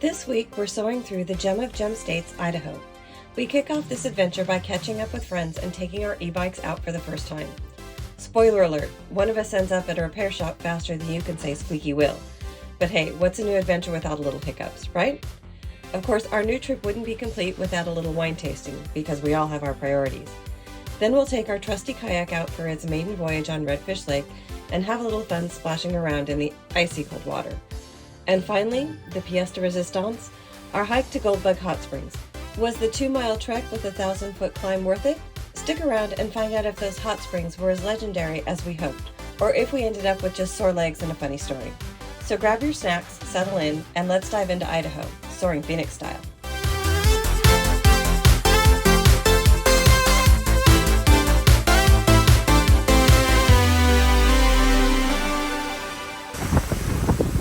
This week, we're soaring through the gem of gem states, Idaho. We kick off this adventure by catching up with friends and taking our e-bikes out for the first time. Spoiler alert, one of us ends up at a repair shop faster than you can say squeaky wheel. But hey, what's a new adventure without a little hiccups, right? Of course, our new trip wouldn't be complete without a little wine tasting, because we all have our priorities. Then we'll take our trusty kayak out for its maiden voyage on Redfish Lake and have a little fun splashing around in the icy cold water. And finally, the pièce de résistance, our hike to Goldbug Hot Springs. Was the 2-mile trek with a 1,000-foot climb worth it? Stick around and find out if those hot springs were as legendary as we hoped, or if we ended up with just sore legs and a funny story. So grab your snacks, settle in, and let's dive into Idaho, Soaring Phoenix style.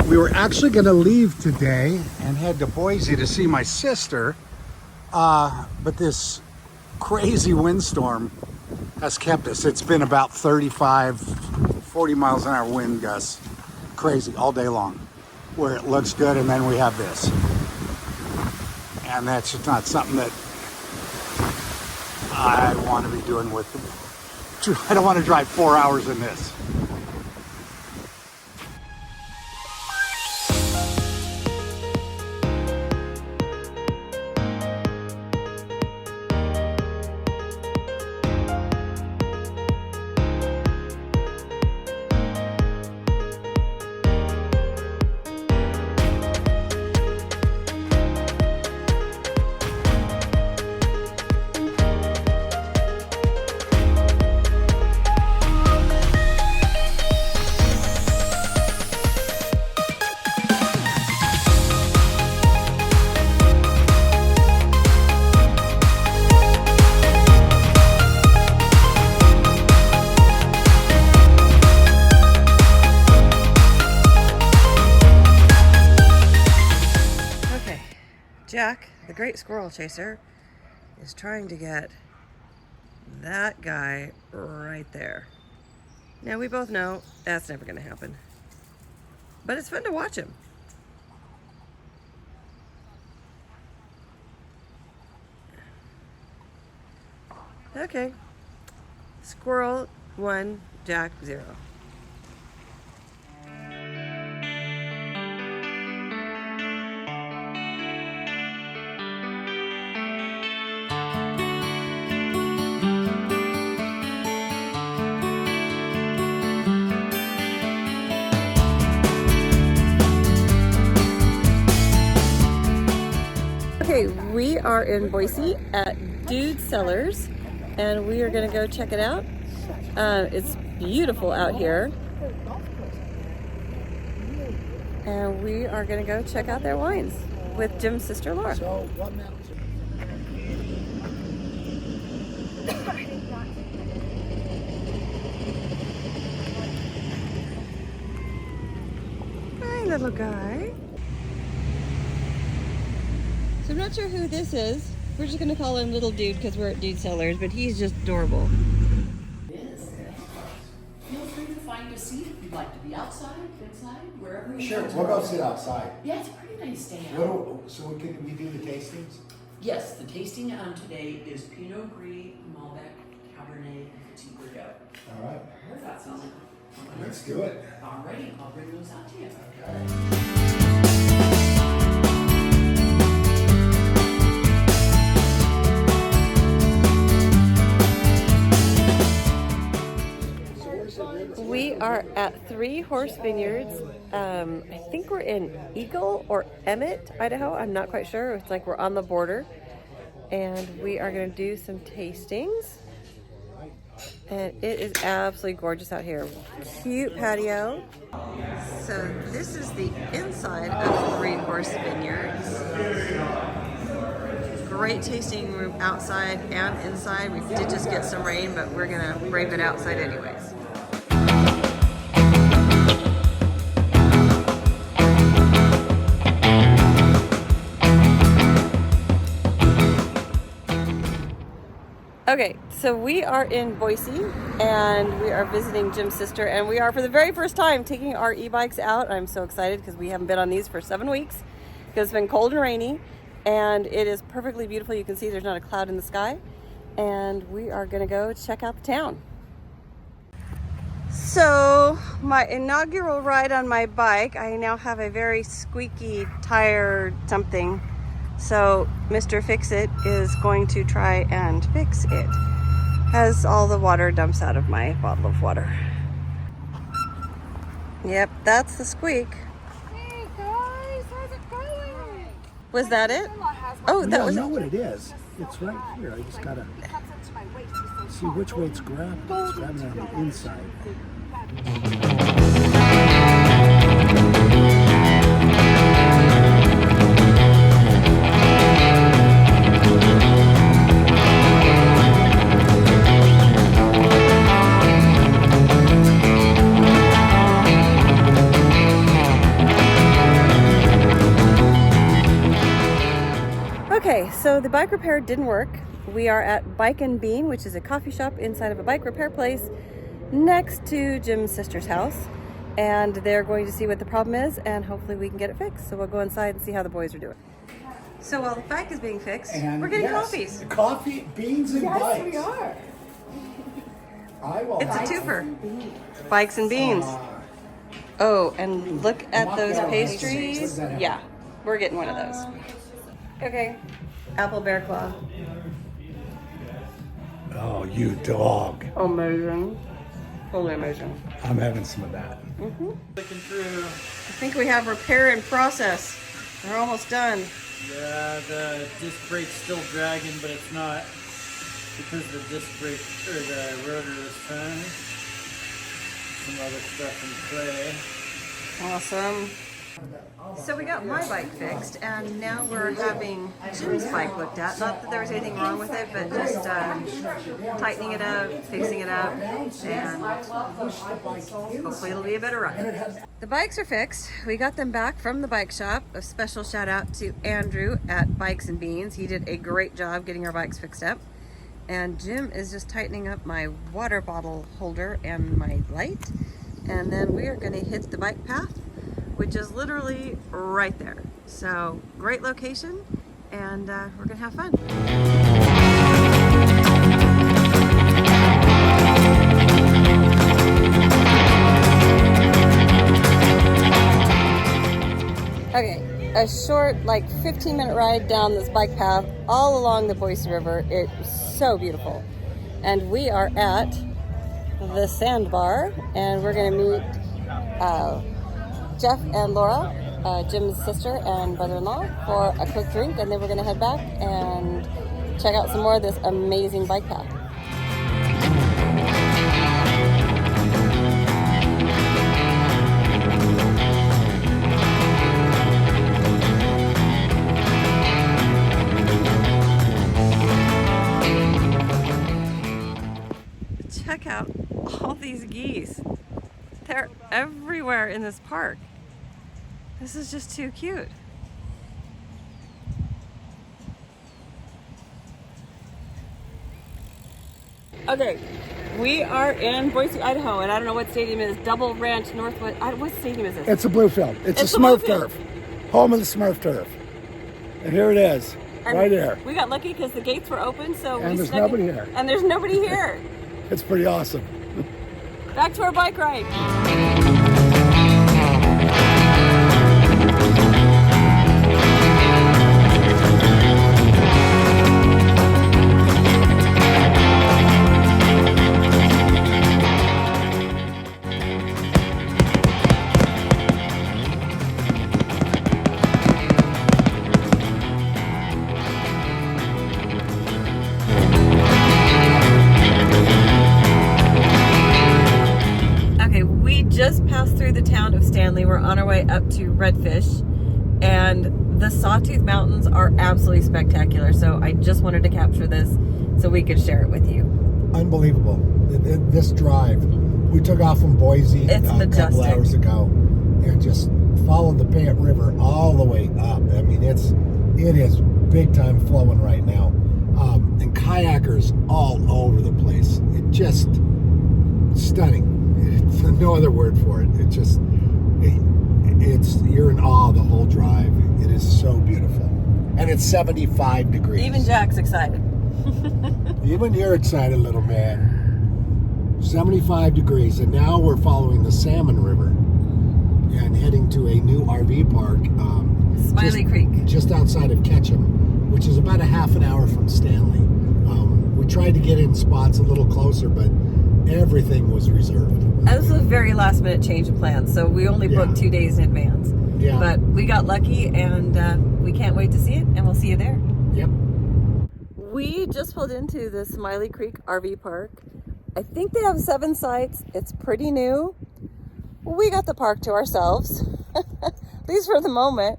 We were actually going to leave today and head to Boise to see my sister, but this crazy windstorm has kept us. It's been about 35, 40 miles an hour wind gusts, crazy all day long, where it looks good, and then we have this. And that's just not something that I want to be doing with them. I don't want to drive 4 hours in this. Jack, the great squirrel chaser, is trying to get that guy right there. Now, we both know that's never going to happen, but it's fun to watch him. Okay, squirrel 1, Jack 0. Okay, we are in Boise at Dude Cellars, and we are going to go check it out. It's beautiful out here, and we are going to go check out their wines with Jim's sister Laura. Hi, little guy. So I'm not sure who this is. We're just gonna call him Little Dude because we're at Dude Cellars, but he's just adorable. It is. Feel free to find a seat if you'd like to be outside, inside, wherever you Sure, want to we'll go sit outside. Yeah, it's a pretty nice day out. So can we do the tastings? Yes, the tasting today is Pinot Gris, Malbec, Cabernet, and Petit Verdot. All right. How does that sound? Let's do it. Alrighty, I'll bring those out to you. Okay. We are at 3 Horse Vineyards. I think we're in Eagle or Emmett, Idaho. I'm not quite sure. It's like we're on the border. And we are going to do some tastings. And it is absolutely gorgeous out here. Cute patio. So this is the inside of 3 Horse Vineyards. Great tasting room outside and inside. We did just get some rain, but we're going to brave it outside anyways. Okay, so we are in Boise and we are visiting Jim's sister, and we are for the very first time taking our e-bikes out. I'm so excited because we haven't been on these for 7 weeks, because it's been cold and rainy, and it is perfectly beautiful. You can see there's not a cloud in the sky, and we are gonna go check out the town. So my inaugural ride on my bike, I now have a very squeaky tire something. So Mr. Fix-It is going to try and fix it as all the water dumps out of my bottle of water. Yep, that's the squeak. Hey guys, how's it going? Was that it? Oh, that was I know what it is. It's right here. I just gotta see which way it's grabbing. It's grabbing on the inside. Okay, so the bike repair didn't work. We are at Bike and Bean, which is a coffee shop inside of a bike repair place next to Jim's sister's house. And they're going to see what the problem is, and hopefully we can get it fixed. So we'll go inside and see how the boys are doing. So while the bike is being fixed, we're getting coffees. Coffee, beans, and bikes. Yes, we are. I will. It's a twofer. Bikes and beans. Oh, and look at those pastries. Yeah, we're getting one of those. Okay, apple bear claw. Oh, you dog. Amazing. Totally amazing. I'm having some of that. Looking through. I think we have repair in process. We're almost done. Yeah, the disc brake's still dragging, but it's not because the disc brake or the rotor is turned. Some other stuff in play. Awesome. So we got my bike fixed, and now we're having Jim's bike looked at. Not that there was anything wrong with it, but just tightening it up, fixing it up, and hopefully it'll be a better ride. The bikes are fixed. We got them back from the bike shop. A special shout out to Andrew at Bikes and Beans. He did a great job getting our bikes fixed up. And Jim is just tightening up my water bottle holder and my light. And then we are going to hit the bike path, which is literally right there. So great location, and we're gonna have fun. Okay, a short, like 15-minute ride down this bike path all along the Boise River. It's so beautiful. And we are at the Sandbar, and we're gonna meet Jeff and Laura, Jim's sister and brother-in-law, for a quick drink, and then we're gonna head back and check out some more of this amazing bike path. Check out all these geese. They're everywhere in this park. This is just too cute. Okay, we are in Boise, Idaho, and I don't know what stadium it is. Double Ranch Northwest. What stadium is this? It's a blue field. It's a Smurf turf. Home of the Smurf turf. And here it is, And right here. We got lucky because the gates were open, so And we there's snuck nobody in. here. And there's nobody here. It's pretty awesome. Back to our bike ride. Just passed through the town of Stanley. We're on our way up to Redfish, and the Sawtooth Mountains are absolutely spectacular. So I just wanted to capture this so we could share it with you. Unbelievable. This drive. We took off from Boise It's a couple hours ago and just followed the Payette River all the way up. I mean, it is big time flowing right now. And kayakers all over the place. It just stunning. No other word for it. It's you're in awe the whole drive. It is so beautiful. And it's 75 degrees. Even Jack's excited. Even you're excited, little man. 75 degrees. And now we're following the Salmon River and heading to a new RV park. Smiley Creek. Just outside of Ketchum, which is about a half an hour from Stanley. We tried to get in spots a little closer, but everything was reserved. And this was a very last minute change of plans, so we only booked 2 days in advance. Yeah. But we got lucky, and we can't wait to see it, and we'll see you there. Yep. We just pulled into the Smiley Creek RV Park. I think they have 7 sites. It's pretty new. We got the park to ourselves, at least for the moment,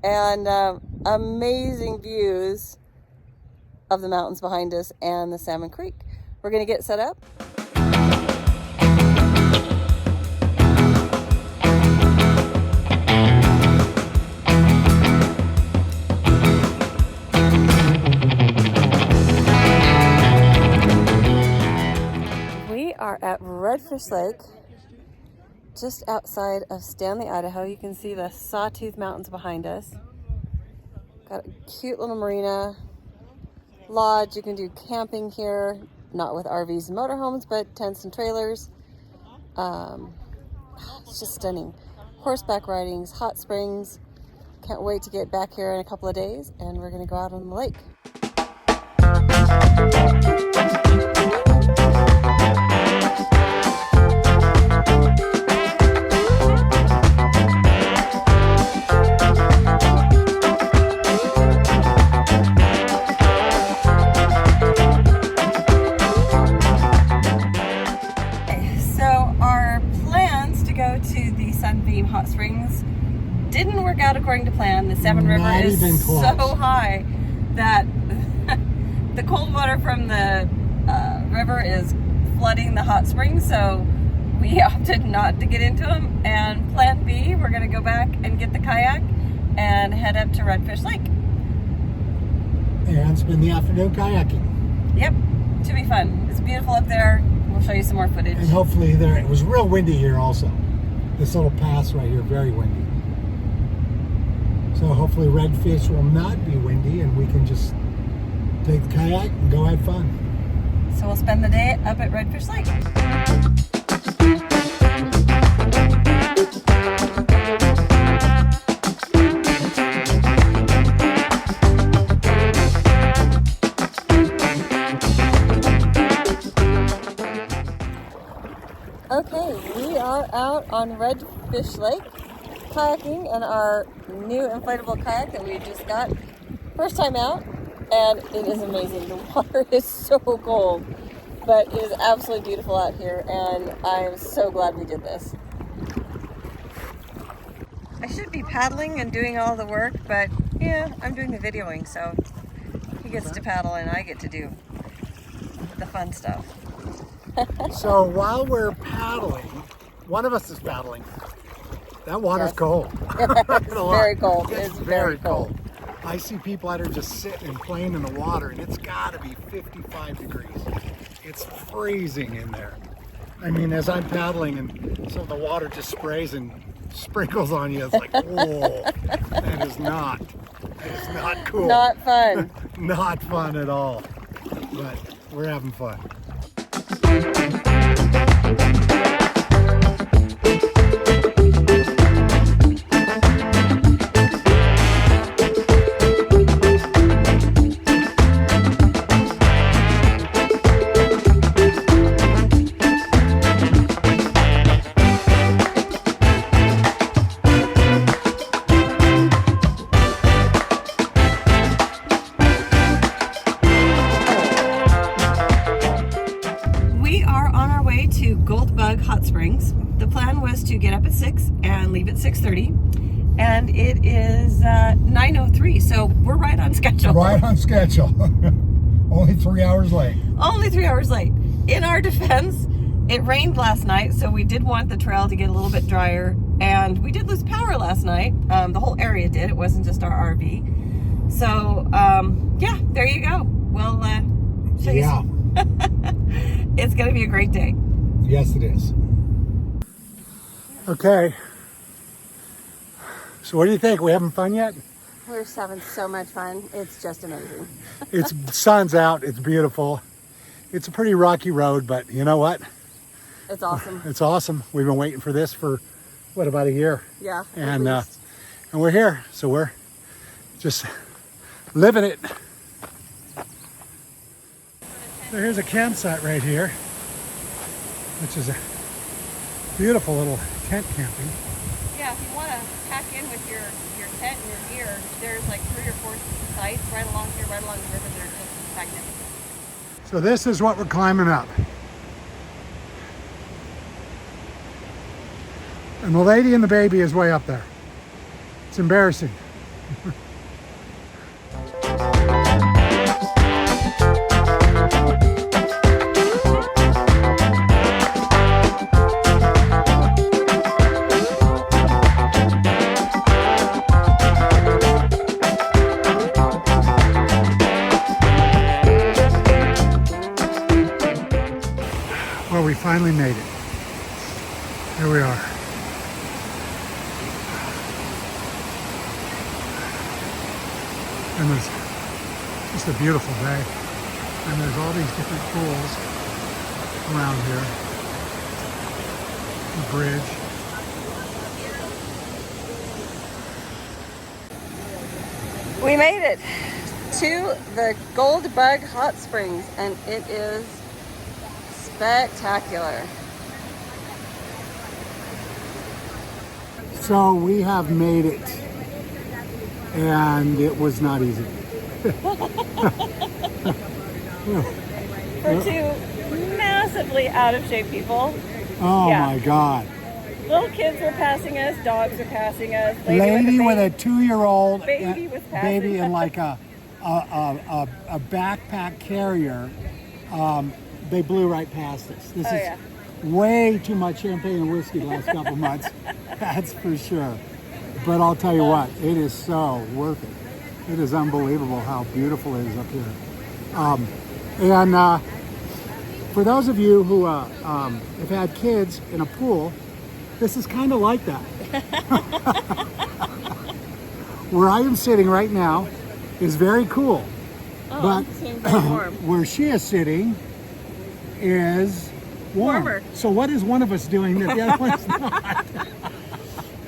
and amazing views of the mountains behind us and the Salmon Creek. We're gonna get set up. We are at Redfish Lake, just outside of Stanley, Idaho. You can see the Sawtooth Mountains behind us. Got a cute little marina, lodge. You can do camping here, not with RVs and motorhomes, but tents and trailers. It's just stunning. Horseback ridings, hot springs. Can't wait to get back here in a couple of days, and we're gonna go out on the lake. Hot Springs didn't work out according to plan. The Salmon River is so high that the cold water from the river is flooding the hot springs, so we opted not to get into them. And plan B, we're going to go back and get the kayak and head up to Redfish Lake and spend the afternoon kayaking. Yep, should be fun. It's beautiful up there. We'll show you some more footage. And hopefully it was real windy here also. This little pass right here, very windy. So hopefully Redfish will not be windy and we can just take the kayak and go have fun. So we'll spend the day up at Redfish Lake. Okay, we are out on Redfish Lake kayaking in our new inflatable kayak that we just got. First time out, and it is amazing. The water is so cold, but it is absolutely beautiful out here, and I am so glad we did this. I should be paddling and doing all the work, but yeah, I'm doing the videoing, so he gets to paddle and I get to do the fun stuff. So while we're paddling, one of us is paddling. That water's cold. It's very cold. It's very cold. I see people out here just sitting and playing in the water, and it's got to be 55 degrees. It's freezing in there. I mean, as I'm paddling and so the water just sprays and sprinkles on you, it's like, whoa, that is not cool. Not fun. Not fun at all. But we're having fun. To Goldbug Hot Springs. The plan was to get up at 6 and leave at 6:30, and it is 9:03, so we're right on schedule. Right on schedule. Only 3 hours late. Only 3 hours late. In our defense, it rained last night, so we did want the trail to get a little bit drier, and we did lose power last night. The whole area did. It wasn't just our RV. So, yeah, there you go. We'll show you some. It's going to be a great day. Yes, it is. Okay. So what do you think? We having fun yet? We're just having so much fun. It's just amazing. It's sun's out. It's beautiful. It's a pretty rocky road, but you know what? It's awesome. It's awesome. We've been waiting for this for what, about a year? Yeah. And we're here, so we're just living it. So here's a campsite right here, which is a beautiful little tent camping. Yeah, if you want to pack in with your tent and your gear, there's like 3 or 4 sites right along here, right along the river. They're just magnificent. So this is what we're climbing up. And the lady and the baby is way up there. It's embarrassing. Well, we finally made it. Here we are. And it's just a beautiful day. And there's all these different pools around here. The bridge. We made it to the Goldbug Hot Springs, and it is spectacular. So we have made it. And it was not easy. For 2 massively out of shape people. Oh Yeah. my God. Little kids were passing us, dogs were passing us. Lady with a 2-year-old Baby was passing baby us. and like a backpack carrier. They blew right past us. This is way too much champagne and whiskey the last couple months. That's for sure. But I'll tell you what, it is so worth it. It is unbelievable how beautiful it is up here. And for those of you who have had kids in a pool, this is kind of like that. Where I am sitting right now is very cool. But where she is sitting is warmer. So what is one of us doing that the other one's not?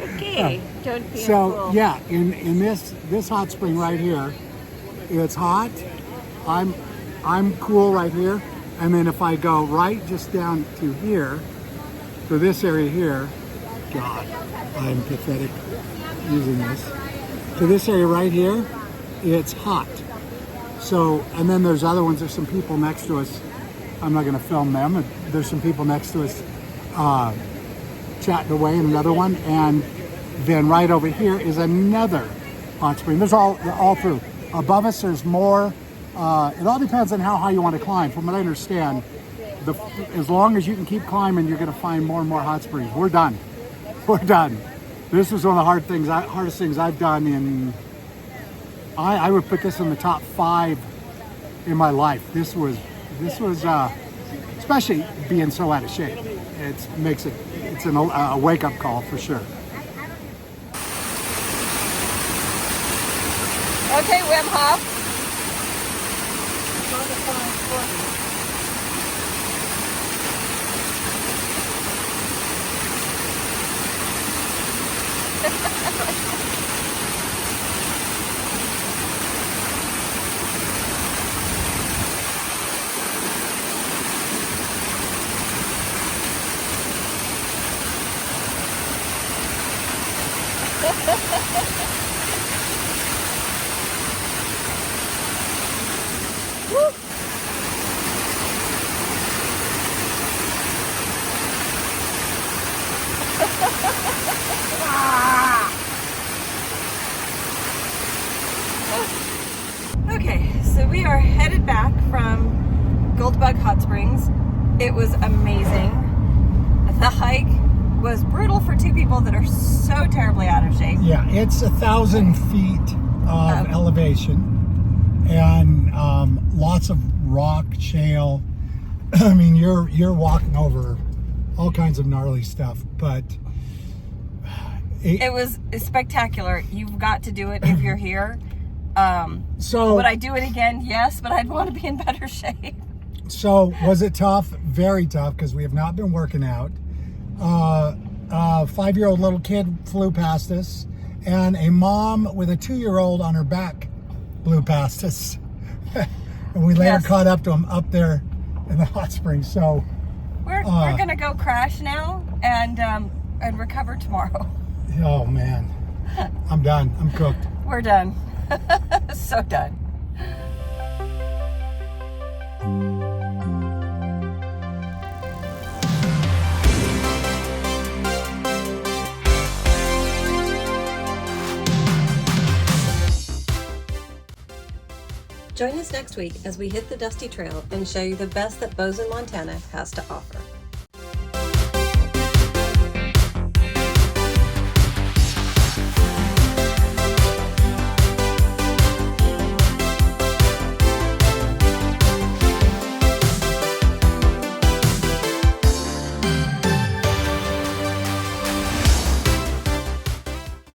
Okay, don't be So yeah, in this hot spring right here, it's hot. I'm cool right here, and then if I go right just down to here, to this area here, God, I'm pathetic using this. To this area right here, it's hot. So, and then there's other ones. There's some people next to us. I'm not going to film them. There's some people next to us chatting away in another one, and then right over here is another hot spring. There's all through. Above us, there's more. It all depends on how high you want to climb. From what I understand, as long as you can keep climbing, you're going to find more and more hot springs. We're done. We're done. This was one of the hardest things I've done in. I would put this in the top 5 in my life. This was especially being so out of shape. It's a wake up call for sure. Okay, Wim Hof. Okay, so we are headed back from Goldbug Hot Springs. It was amazing. The hike was brutal for 2 people that are so terribly out of shape. Yeah, it's 1,000 feet of elevation and lots of rock, shale. I mean, you're walking over all kinds of gnarly stuff, but It was spectacular. You've got to do it if you're here. So would I do it again? Yes, but I'd want to be in better shape. So was it tough? Very tough, because we have not been working out. A 5-year-old little kid flew past us, and a mom with a 2-year-old on her back flew past us. And we later caught up to him up there in the hot springs. So we're gonna go crash now and recover tomorrow. Oh man, I'm done. I'm cooked. We're done. So done. Join us next week as we hit the dusty trail and show you the best that Boise, Montana has to offer.